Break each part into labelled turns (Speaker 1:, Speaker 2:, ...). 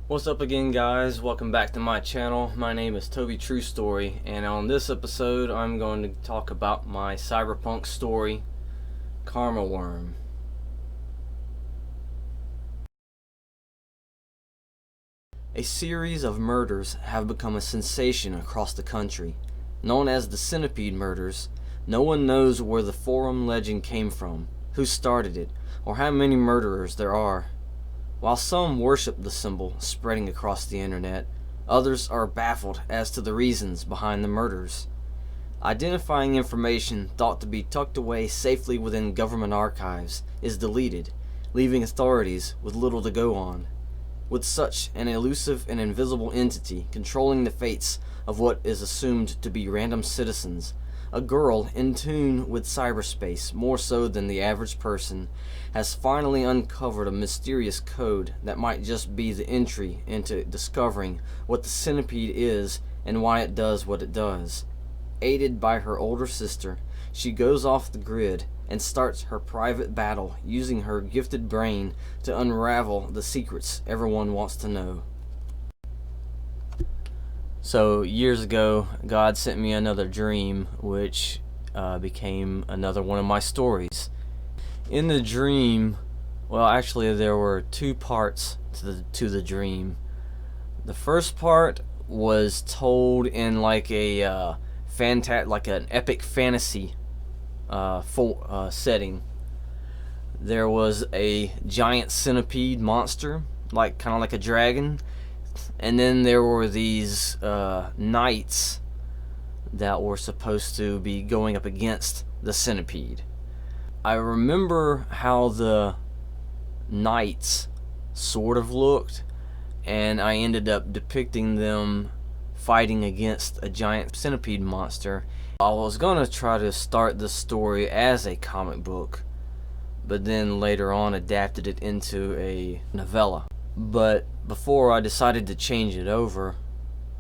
Speaker 1: What's up again, guys? Welcome back to my channel. My name is Tobey Truestory, and on this episode I'm going to talk about my cyberpunk story, Karma Worm. A series of murders have become a sensation across the country. Known as the Centipede Murders, no one knows where the forum legend came from, who started it, or how many murderers there are. While some worship the symbol spreading across the internet, others are baffled as to the reasons behind the murders. Identifying information thought to be tucked away safely within government archives is deleted, leaving authorities with little to go on. With such an elusive and invisible entity controlling the fates of what is assumed to be random citizens, a girl in tune with cyberspace more so than the average person has finally uncovered a mysterious code that might just be the entry into discovering what the centipede is and why it does what it does. Aided by her older sister, she goes off the grid and starts her private battle using her gifted brain to unravel the secrets everyone wants to know. So years ago, God sent me another dream, which became another one of my stories. In the dream, well, actually there were two parts to the dream. The first part was told in like a like an epic fantasy setting. There was a giant centipede monster, kind of like a dragon. And then there were these knights that were supposed to be going up against the centipede. I remember how the knights sort of looked, and I ended up depicting them fighting against a giant centipede monster. I was gonna try to start the story as a comic book, but then later on adapted it into a novella. But before I decided to change it over,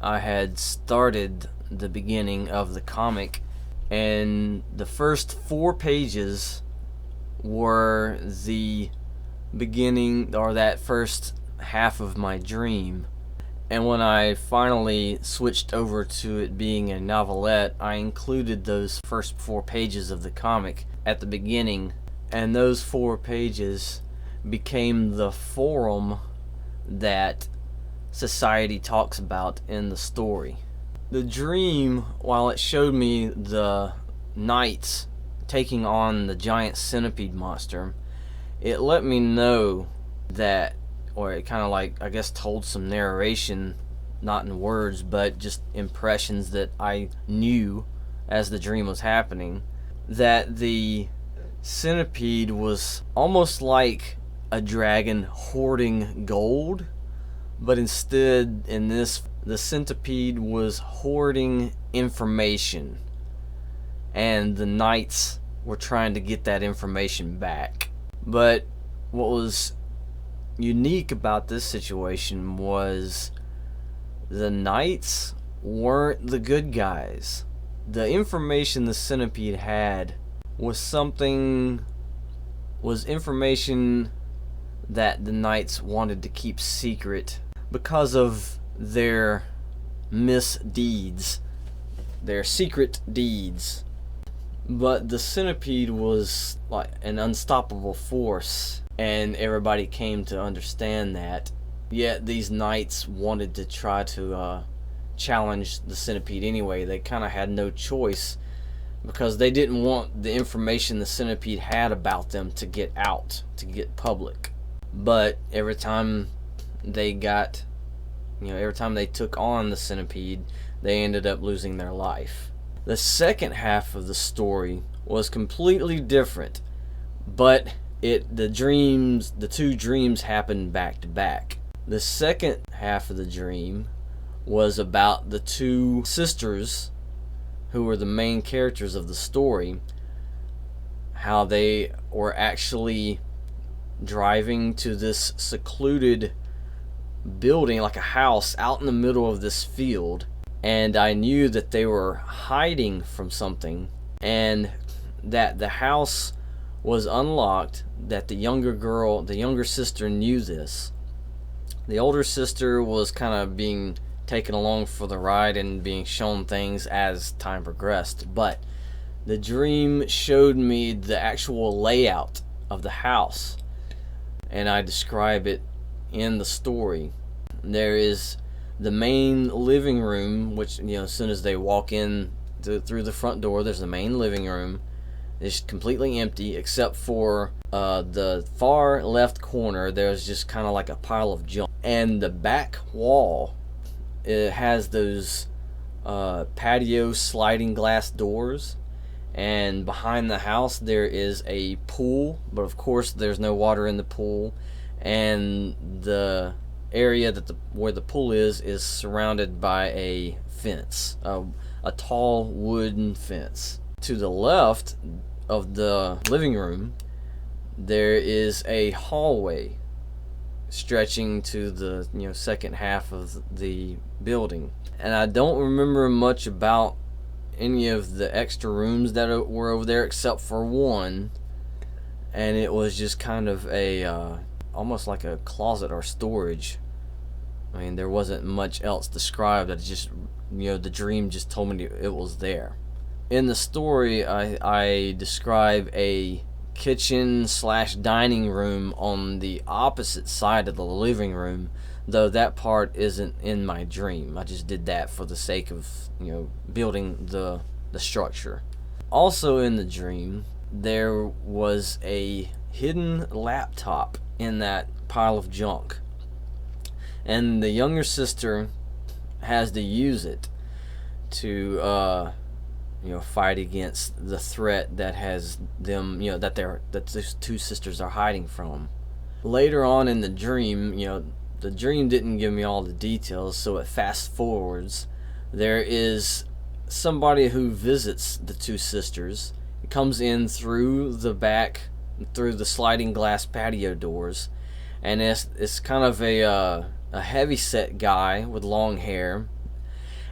Speaker 1: I had started the beginning of the comic, and the first 4 pages were the beginning, or that first half of my dream. And when I finally switched over to it being a novelette, I included those first 4 pages of the comic at the beginning, and those 4 pages became the forum that society talks about in the story. The dream, while it showed me the knights taking on the giant centipede monster, it let me know that, or it kind of like, I guess, told some narration, not in words, but just impressions that I knew as the dream was happening, that the centipede was almost like a dragon hoarding gold, but instead in this, the centipede was hoarding information, and the knights were trying to get that information back. But what was unique about this situation was the knights weren't the good guys. The information the centipede had was information that the knights wanted to keep secret because of their misdeeds, their secret deeds. But the centipede was like an unstoppable force, and everybody came to understand that. Yet these knights wanted to try to challenge the centipede anyway. They kind of had no choice, because they didn't want the information the centipede had about them to get out, to get public. But every time they took on the centipede, they ended up losing their life. The second half of the story was completely different, but the 2 dreams happened back to back. The second half of the dream was about the 2 sisters who were the main characters of the story, how they were actually driving to this secluded building, like a house out in the middle of this field, and I knew that they were hiding from something, and that the house was unlocked, that the younger sister knew this, The older sister was kind of being taken along for the ride and being shown things as time progressed, but the dream showed me the actual layout of the house, and I describe it in the story. There is the main living room, which, as soon as they walk in through the front door, there's the main living room. It's completely empty except for the far left corner. There's just kind of like a pile of junk, and the back wall, it has those patio sliding glass doors, and behind the house there is a pool, but of course there's no water in the pool, and the area where the pool is surrounded by a fence, a tall wooden fence. To the left of the living room, there is a hallway stretching to the second half of the building, and I don't remember much about any of the extra rooms that were over there except for one, and it was just kind of a almost like a closet or storage. I mean, there wasn't much else described. It just, the dream just told me it was there. In the story, I describe a kitchen / dining room on the opposite side of the living room, though that part isn't in my dream. I just did that for the sake of building the structure. Also in the dream, there was a hidden laptop in that pile of junk, and the younger sister has to use it to fight against the threat that has them, that these two sisters are hiding from. Later on in the dream, the dream didn't give me all the details, so it fast forwards. There is somebody who visits the two sisters. It comes in through the back, through the sliding glass patio doors, and it's kind of a heavy set guy with long hair,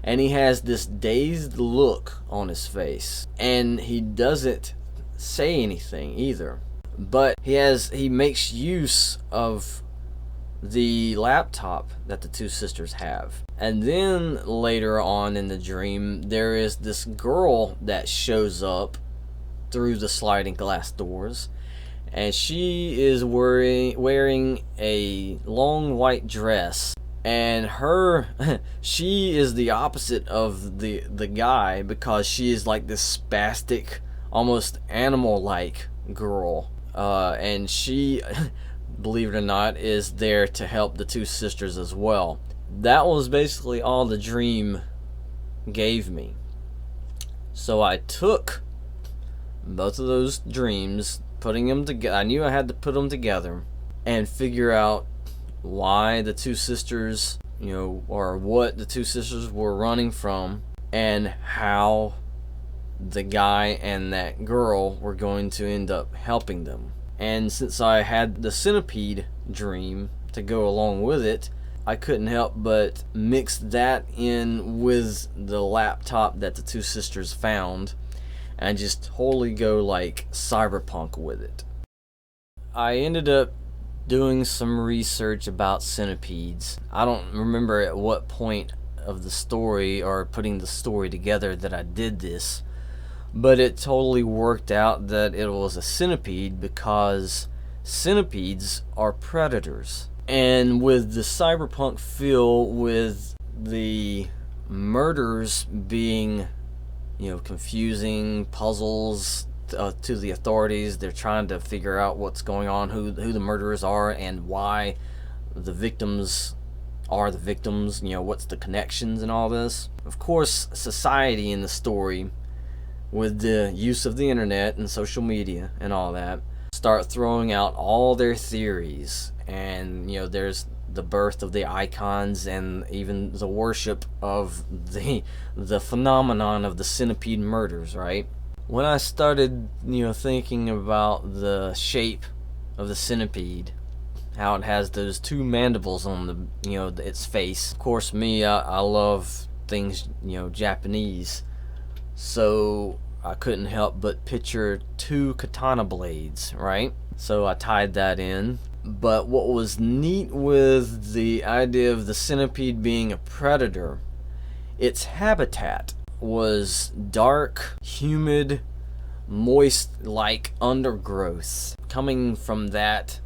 Speaker 1: and he has this dazed look on his face, and he doesn't say anything either, but he makes use of the laptop that the two sisters have. And then later on in the dream, there is this girl that shows up through the sliding glass doors, and she is wearing a long white dress, and she is the opposite of the guy, because she is like this spastic, almost animal-like girl, and she believe it or not is there to help the two sisters as well. That was basically all the dream gave me. So I took both of those dreams, putting them together. I knew I had to put them together and figure out why the two sisters, or what the two sisters were running from, and how the guy and that girl were going to end up helping them. And since I had the centipede dream to go along with it, I couldn't help but mix that in with the laptop that the two sisters found, and just wholly go like cyberpunk with it. I ended up doing some research about centipedes. I don't remember at what point of the story or putting the story together that I did this, but it totally worked out that it was a centipede, because centipedes are predators. And with the cyberpunk feel, with the murders being, confusing puzzles to the authorities, they're trying to figure out what's going on, who the murderers are, and why the victims are the victims, what's the connections and all this. Of course, society in the story, with the use of the internet and social media and all that, start throwing out all their theories, and there's the birth of the icons and even the worship of the phenomenon of the centipede murders, right? When I started thinking about the shape of the centipede, how it has those two mandibles on its face. Of course, I love things Japanese, so I couldn't help but picture two katana blades, right? So I tied that in, But what was neat with the idea of the centipede being a predator, its habitat was dark, humid, moist like undergrowth. Coming from that,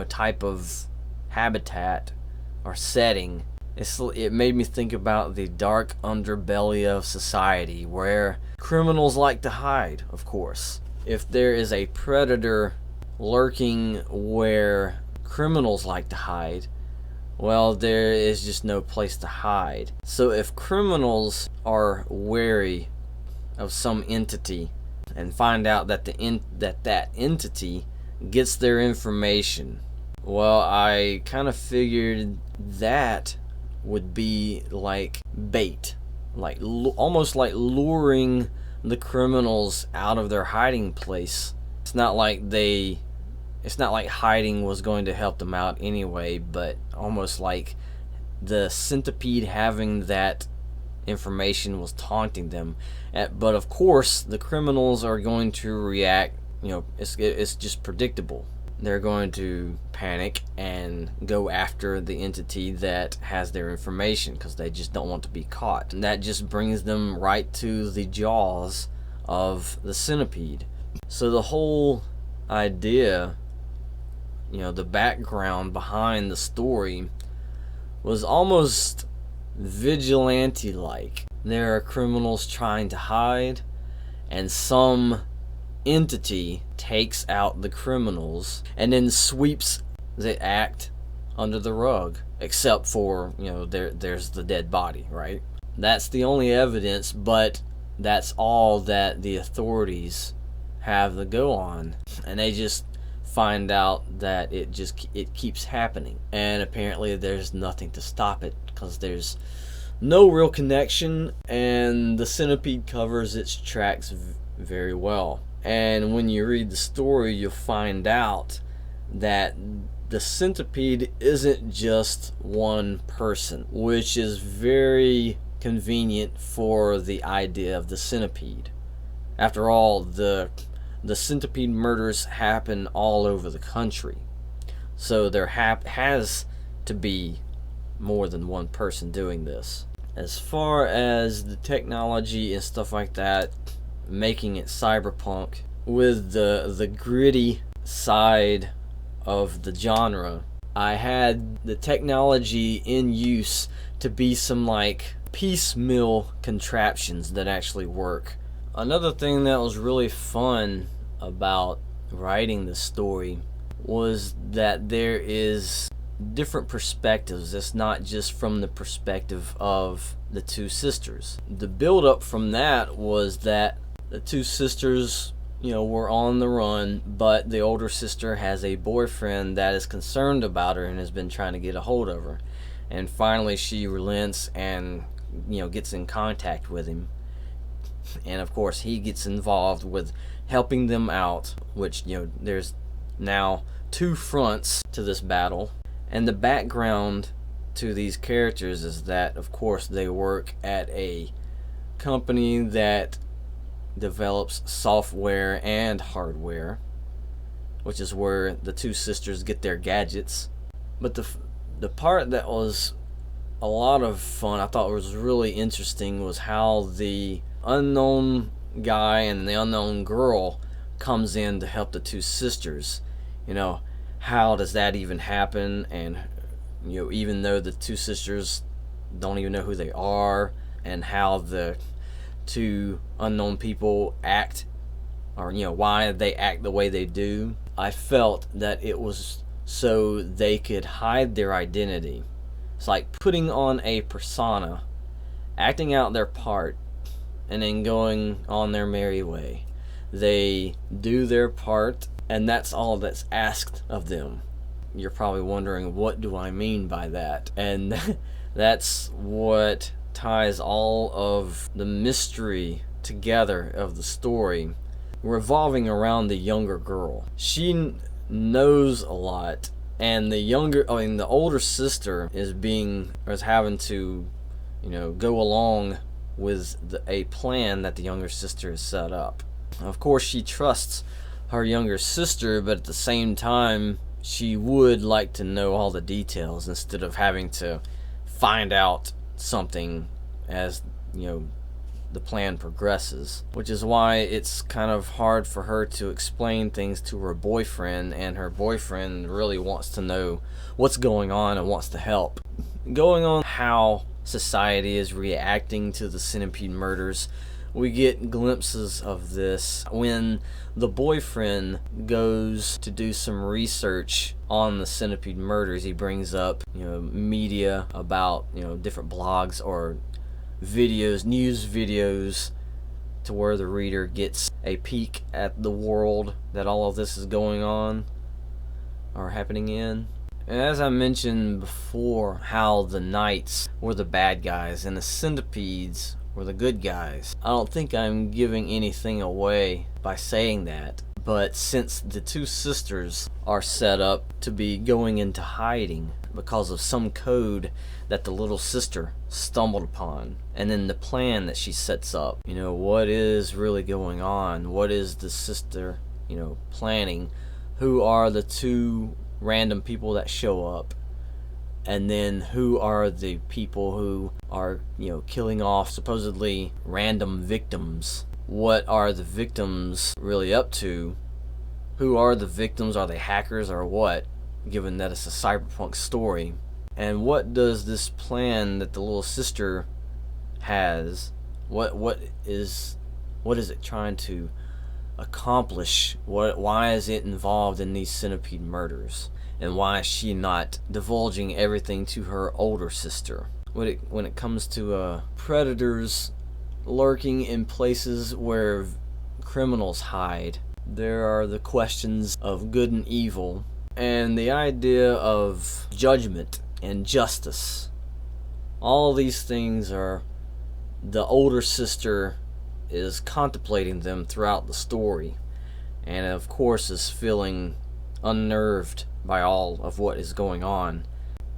Speaker 1: type of habitat or setting, it made me think about the dark underbelly of society where criminals like to hide, of course. If there is a predator lurking where criminals like to hide, well, there is just no place to hide. So if criminals are wary of some entity and find out that that entity gets their information, well, I kind of figured that would be like bait, like almost like luring the criminals out of their hiding place. It's not like hiding was going to help them out anyway, but almost like the centipede having that information was taunting them. But of course, the criminals are going to react. It's just predictable. They're going to panic and go after the entity that has their information because they just don't want to be caught. And that just brings them right to the jaws of the centipede. So the whole idea, the background behind the story was almost vigilante-like. There are criminals trying to hide, and some entity takes out the criminals and then sweeps the act under the rug, except for, there's the dead body, right? That's the only evidence, but that's all that the authorities have to go on, and they just find out that it keeps happening, and apparently there's nothing to stop it because there's no real connection, and the centipede covers its tracks very well. And when you read the story, you'll find out that the centipede isn't just one person, which is very convenient for the idea of the centipede. After all, the centipede murders happen all over the country, so there has to be more than one person doing this. As far as the technology and stuff like that, making it cyberpunk with the gritty side of the genre, I had the technology in use to be some like piecemeal contraptions that actually work. Another thing that was really fun about writing the story was that there is different perspectives. It's not just from the perspective of the two sisters. The build up from that was that the two sisters, were on the run, but the older sister has a boyfriend that is concerned about her and has been trying to get a hold of her. And finally she relents and, gets in contact with him. And of course he gets involved with helping them out, which, there's now two fronts to this battle. And the background to these characters is that, of course, they work at a company that develops software and hardware, which is where the two sisters get their gadgets. But the part that was a lot of fun, I thought was really interesting, was how the unknown guy and the unknown girl comes in to help the two sisters. How does that even happen? And even though the two sisters don't even know who they are, and how the two unknown people act, or why they act the way they do, I felt that it was so they could hide their identity. It's like putting on a persona, acting out their part, and then going on their merry way. They do their part, and that's all that's asked of them. You're probably wondering, what do I mean by that? And that's what ties all of the mystery together of the story, revolving around the younger girl. She knows a lot, and the older sister is having to, go along with a plan that the younger sister has set up. Of course, she trusts her younger sister, but at the same time, she would like to know all the details instead of having to find out something as, the plan progresses, which is why it's kind of hard for her to explain things to her boyfriend, and her boyfriend really wants to know what's going on and wants to help. Going on how society is reacting to the Centipede murders, we get glimpses of this when the boyfriend goes to do some research on the Centipede murders. He brings up, media about, different blogs or videos, news videos, to where the reader gets a peek at the world that all of this is going on or happening in. And as I mentioned before, how the knights were the bad guys and the centipedes were the good guys. I don't think I'm giving anything away by saying that, but since the two sisters are set up to be going into hiding because of some code that the little sister stumbled upon, and then the plan that she sets up, what is really going on? What is the sister, planning? Who are the two random people that show up? And then who are the people who are, killing off supposedly random victims? What are the victims really up to? Who are the victims? Are they hackers or what? Given that it's a cyberpunk story. And what does this plan that the little sister has, what is it trying to accomplish? Why is it involved in these centipede murders? And why is she not divulging everything to her older sister? When it comes to predators lurking in places where criminals hide, there are the questions of good and evil, and the idea of judgment and justice. All these things are, the older sister is contemplating them throughout the story, and of course is feeling unnerved by all of what is going on.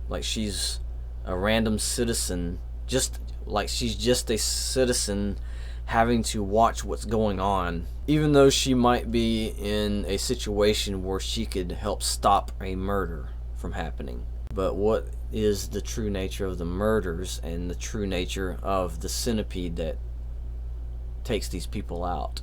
Speaker 1: Like she's a random citizen, just like she's just a citizen having to watch what's going on, even though she might be in a situation where she could help stop a murder from happening. But what is the true nature of the murders and the true nature of the centipede that takes these people out?